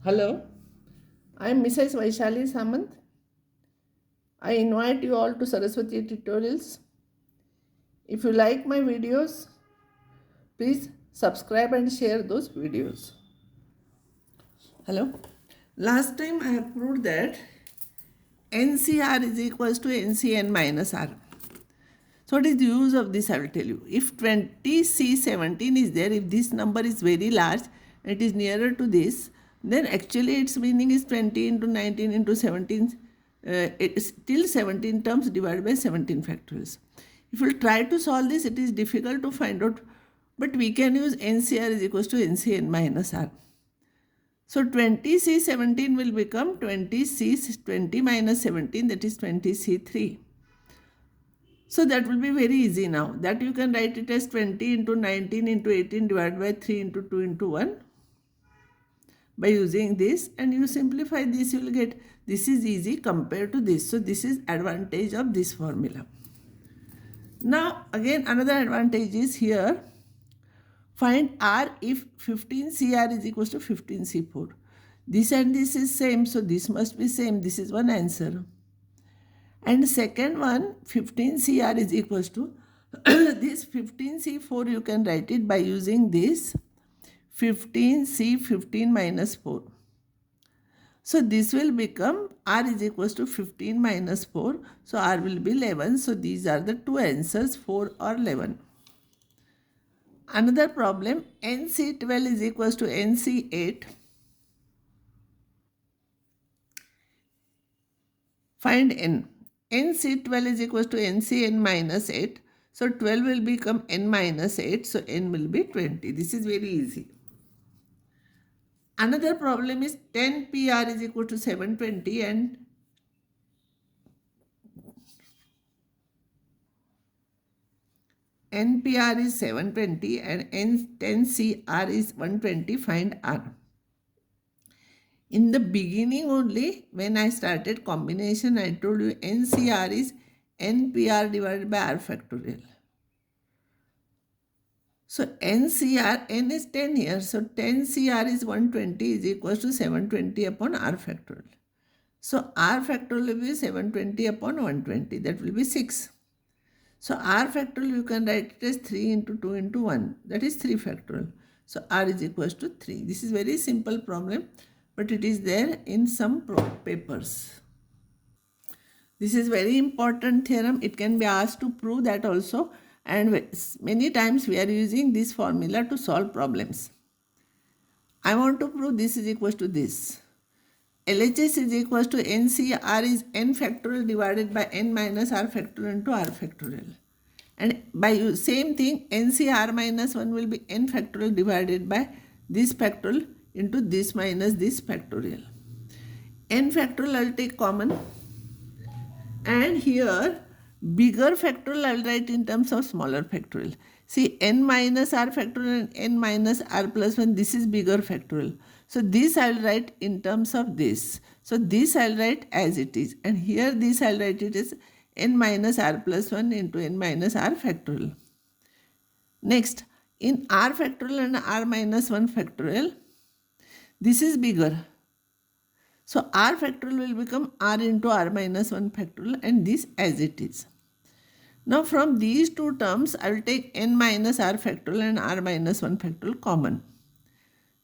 Hello, I am Mrs. Vaishali Samant. I invite you all to Saraswati tutorials. If you like my videos, please subscribe and share those videos. Hello. Last time I have proved that NCR is equals to NCN minus R. So what is the use of this? I will tell you. If 20C17 is there, if this number is very large, it is nearer to this, then actually its meaning is 20 into 19 into 17. It is still 17 terms divided by 17 factorials. If you try to solve this, it is difficult to find out, but we can use NCR is equals to NCN minus R. So 20C17 will become 20 minus 17, that is 20C3. So that will be very easy now. That you can write it as 20 into 19 into 18 divided by 3 into 2 into 1 by using this, and you simplify this, you will get this is easy compared to this. So this is advantage of this formula. Now again another advantage is here. Find R if 15CR is equals to 15C4. This and this is same, so this must be same. This is one answer. And second one, 15CR is equals to this 15C4, you can write it by using this 15C15 minus 4. So this will become R is equals to 15 minus 4. So R will be 11. So these are the two answers, 4 or 11. Another problem, NC12 is equals to NC8. Find N. NC12 is equals to NCN minus 8. So 12 will become N minus 8. So N will be 20. This is very easy. Another problem is 10PR is equal to 720 and NPR is 720 and N10CR is 120. Find R. In the beginning only, when I started combination, I told you NCR is NPR divided by R factorial. So NCR, N is 10 here. So 10CR is 120 is equals to 720 upon R factorial. So R factorial will be 720 upon 120. That will be 6. So R factorial you can write it as 3 into 2 into 1. That is 3 factorial. So R is equals to 3. This is very simple problem, but it is there in some papers. This is very important theorem. It can be asked to prove that also, and many times we are using this formula to solve problems. I want to prove this is equals to this. LHS is equals to NCR is n factorial divided by n minus R factorial into R factorial. And by same thing, NCR minus 1 will be n factorial divided by this factorial into this minus this factorial. N factorial I will take common, and here bigger factorial I will write in terms of smaller factorial. See, n minus R factorial and n minus R plus 1, this is bigger factorial. So this I will write in terms of this. So this I will write as it is, and here this I will write it as n minus R plus 1 into n minus R factorial. Next, in R factorial and R minus 1 factorial, this is bigger. So R factorial will become R into R minus 1 factorial, and this as it is. Now from these two terms, I will take n minus R factorial and R minus 1 factorial common.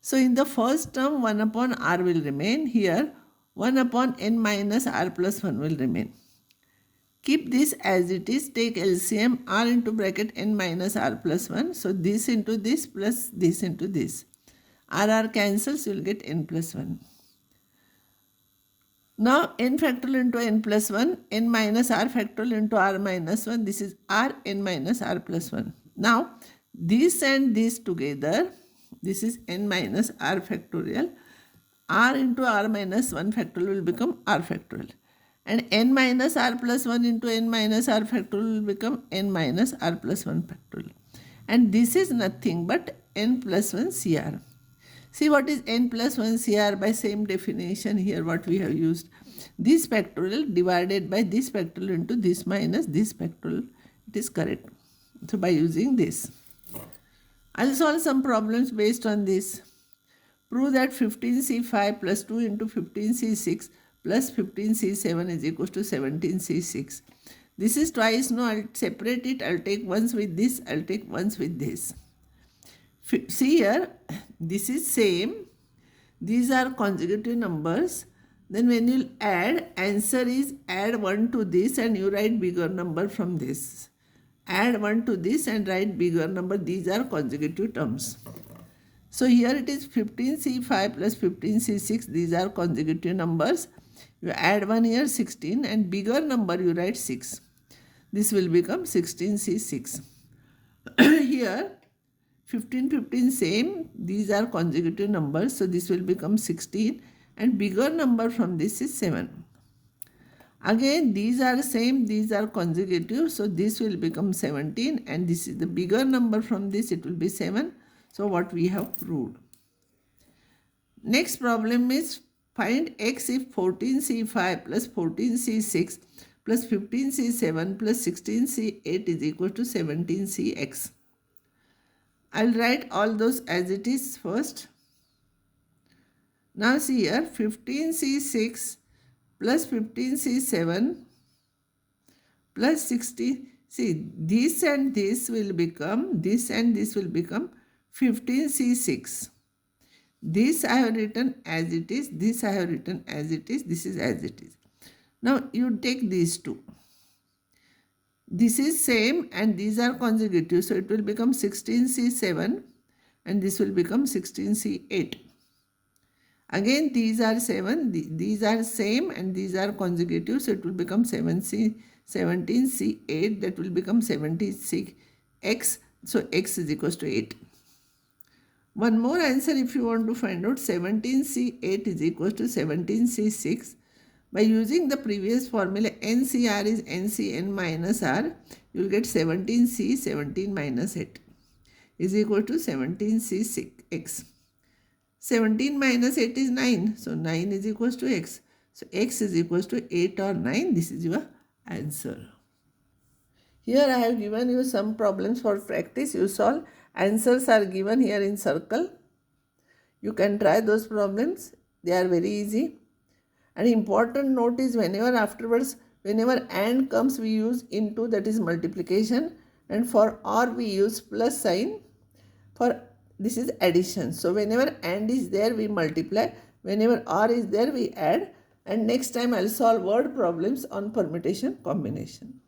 So in the first term, 1 upon R will remain. Here, 1 upon n minus R plus 1 will remain. Keep this as it is. Take LCM, R into bracket n minus R plus 1. So this into this plus this into this. R cancels, you will get n plus 1. Now n factorial into n plus 1, n minus R factorial into R minus 1. This is R n minus R plus 1. Now this and this together, this is n minus R factorial. R into R minus 1 factorial will become R factorial. And n minus R plus 1 into n minus R factorial will become n minus R plus 1 factorial. And this is nothing but n plus 1 CR. See what is n plus 1 CR by same definition here what we have used. This factorial divided by this factorial into this minus this factorial. It is correct. So by using this, I will solve some problems based on this. Prove that 15C5 plus 2 into 15C6 plus 15C7 is equal to 17C6. This is twice. No, I'll separate it. I'll take once with this. I'll take once with this. See here, this is same. These are consecutive numbers. Then when you add, answer is add 1 to this and you write bigger number from this. Add 1 to this and write bigger number. These are consecutive terms. So here it is 15C5 plus 15C6. These are consecutive numbers. You add 1 here, 16, and bigger number you write 6. This will become 16C6. Here 15, 15 same. These are consecutive numbers. So this will become 16 and bigger number from this is 7. Again these are same. These are consecutive. So this will become 17 and this is the bigger number from this. It will be 7. So what we have proved. Next problem is find x if 14C5 plus 14C6 plus 15C7 plus 16C8 is equal to 17Cx. I'll write all those as it is first. Now see here 15C6 plus 15C7 plus 16. See this and this will become, this and this will become 15C6. This I have written as it is, this I have written as it is, this is as it is. Now you take these two. This is same and these are consecutive, so it will become 16C7 and this will become 16C8. Again these are 7, these are same and these are consecutive, so it will become 17C8, that will become 76x, so x is equal to 8. One more answer if you want to find out 17C8 is equal to 17C6. By using the previous formula NCR is NCN minus R, you will get 17C 17 minus 8 is equal to 17C6x. 17 minus 8 is 9. So 9 is equal to x. So x is equal to 8 or 9. This is your answer. Here I have given you some problems for practice. You solve. Answers are given here in circle. You can try those problems. They are very easy. An important note is whenever afterwards, whenever and comes, we use into, that is multiplication, and for or we use plus sign. For this is addition. So whenever and is there, we multiply. Whenever or is there, we add. And next time I'll solve word problems on permutation combination.